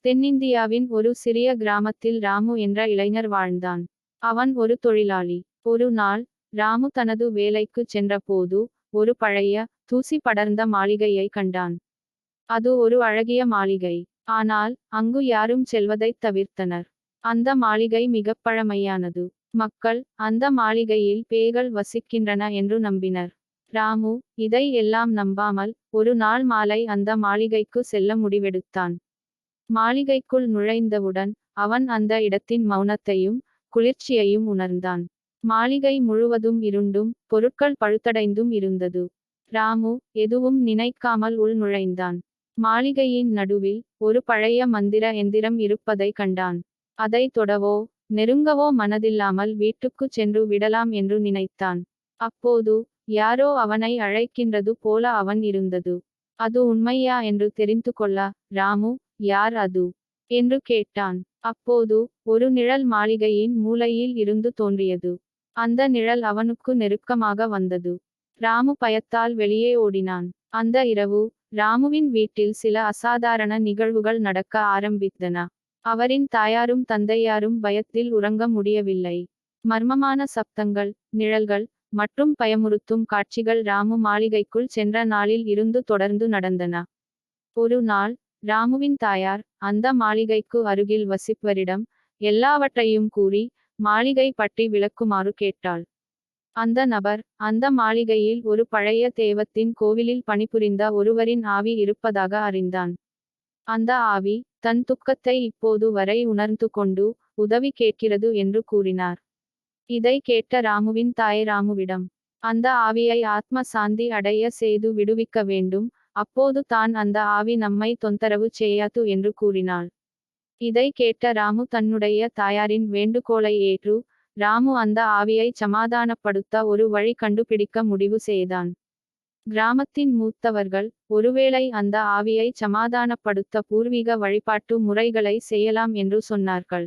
தென்னிந்தியாவின் ஒரு சிறிய கிராமத்தில் ராமு என்ற இளைஞர் வாழ்ந்தான். அவன் ஒரு தொழிலாளி. ஒரு நாள் ராமு தனது வேலைக்குச் சென்றபோது ஒரு பழைய, தூசி படர்ந்த மாளிகையை கண்டான். அது ஒரு அழகிய மாளிகை. ஆனால் அங்கு யாரும் செல்வதைத் தவிர்த்தனர். அந்த மாளிகை மிகப் பழமையானது. மக்கள் அந்த மாளிகையில் பேய்கள் வசிக்கின்றன என்று நம்பினர். ராமு இதை எல்லாம் நம்பாமல் ஒரு நாள் மாலை அந்த மாளிகைக்கு செல்ல முடிவெடுத்தான். மாளிகைக்குள் நுழைந்தவுடன் அவன் அந்த இடத்தின் மௌனத்தையும் குளிர்ச்சியையும் உணர்ந்தான். மாளிகை முழுவதும் இருண்டும் பொருட்கள் பழுத்தடைந்தும் இருந்தது. ராமு எதுவும் நினைக்காமல் உள் நுழைந்தான். மாளிகையின் நடுவில் ஒரு பழைய மந்திர எந்திரம் இருப்பதை கண்டான். அதை தொடவோ நெருங்கவோ மனதில்லாமல் வீட்டுக்குச் சென்று விடலாம் என்று நினைத்தான். அப்போது யாரோ அவனை அழைக்கின்றது போல அவன் இருந்தது. அது உண்மையா என்று தெரிந்து கொள்ள ராமு யார் அது என்று கேட்டான். அப்போது ஒரு நிழல் மாளிகையின் மூலையில் இருந்து தோன்றியது. அந்த நிழல் அவனுக்கு நெருக்கமாக வந்தது. ராமு பயத்தால் வெளியே ஓடினான். அந்த இரவு ராமுவின் வீட்டில் சில அசாதாரண நிகழ்வுகள் நடக்க ஆரம்பித்தன. அவரின் தாயாரும் தந்தையாரும் பயத்தில் உறங்க முடியவில்லை. மர்மமான சப்தங்கள், நிழல்கள் மற்றும் பயமுறுத்தும் காட்சிகள் ராமு மாளிகைக்குள் சென்ற நாளில் இருந்து தொடர்ந்து நடந்தன. ஒரு நாள் ராமுவின் தாயார் அந்த மாளிகைக்கு அருகில் வசிப்பவரிடம் எல்லாவற்றையும் கூறி மாளிகை பற்றி விளக்குமாறு கேட்டாள். அந்த நபர் அந்த மாளிகையில் ஒரு பழைய தெய்வத்தின் கோவிலில் பணிபுரிந்த ஒருவரின் ஆவி இருப்பதாக அறிந்தான். அந்த ஆவி தன் துக்கத்தை இப்போது வரை உணர்ந்து கொண்டு உதவி கேட்கிறது என்று கூறினார். இதை கேட்ட ராமுவின் தாய் ராமுவிடம் அந்த ஆவியை ஆத்ம சாந்தி அடைய செய்து விடுவிக்க வேண்டும். அப்போது தான் அந்த ஆவி நம்மை தொந்தரவு செய்யாது என்று கூறினாள். இதை கேட்ட ராமு தன்னுடைய தாயாரின் வேண்டுகோளை ஏற்று ராமு அந்த ஆவியை சமாதானப்படுத்த ஒரு வழி கண்டுபிடிக்க முடிவு செய்தான். கிராமத்தின் மூத்தவர்கள் ஒருவேளை அந்த ஆவியை சமாதானப்படுத்த பூர்வீக வழிபாட்டு முறைகளை செய்யலாம் என்று சொன்னார்கள்.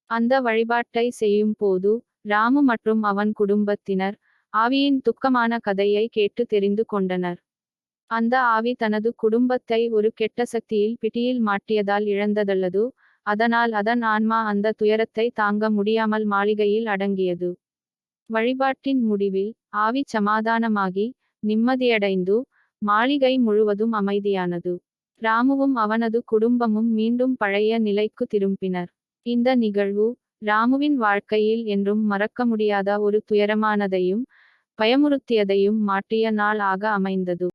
அந்த வழிபாட்டை செய்யும் போது ராமு மற்றும் அவன் குடும்பத்தினர் ஆவியின் துக்கமான கதையை கேட்டு தெரிந்து கொண்டனர். அந்த ஆவி தனது குடும்பத்தை ஒரு கெட்ட சக்தியில் பிடியில் மாட்டியதால் இழந்ததல்லது, அதனால் அதன் ஆன்மா அந்த துயரத்தை தாங்க முடியாமல் மாளிகையில் அடங்கியது. வழிபாட்டின் முடிவில் ஆவி சமாதானமாகி நிம்மதியடைந்து மாளிகை முழுவதும் அமைதியானது. ராமுவும் அவனது குடும்பமும் மீண்டும் பழைய நிலைக்கு திரும்பினர். இந்த நிகழ்வு ராமுவின் வாழ்க்கையில் என்றும் மறக்க முடியாத ஒரு துயரமானதையும் பயமுறுத்தியதையும் மாற்றிய நாள் ஆக அமைந்தது.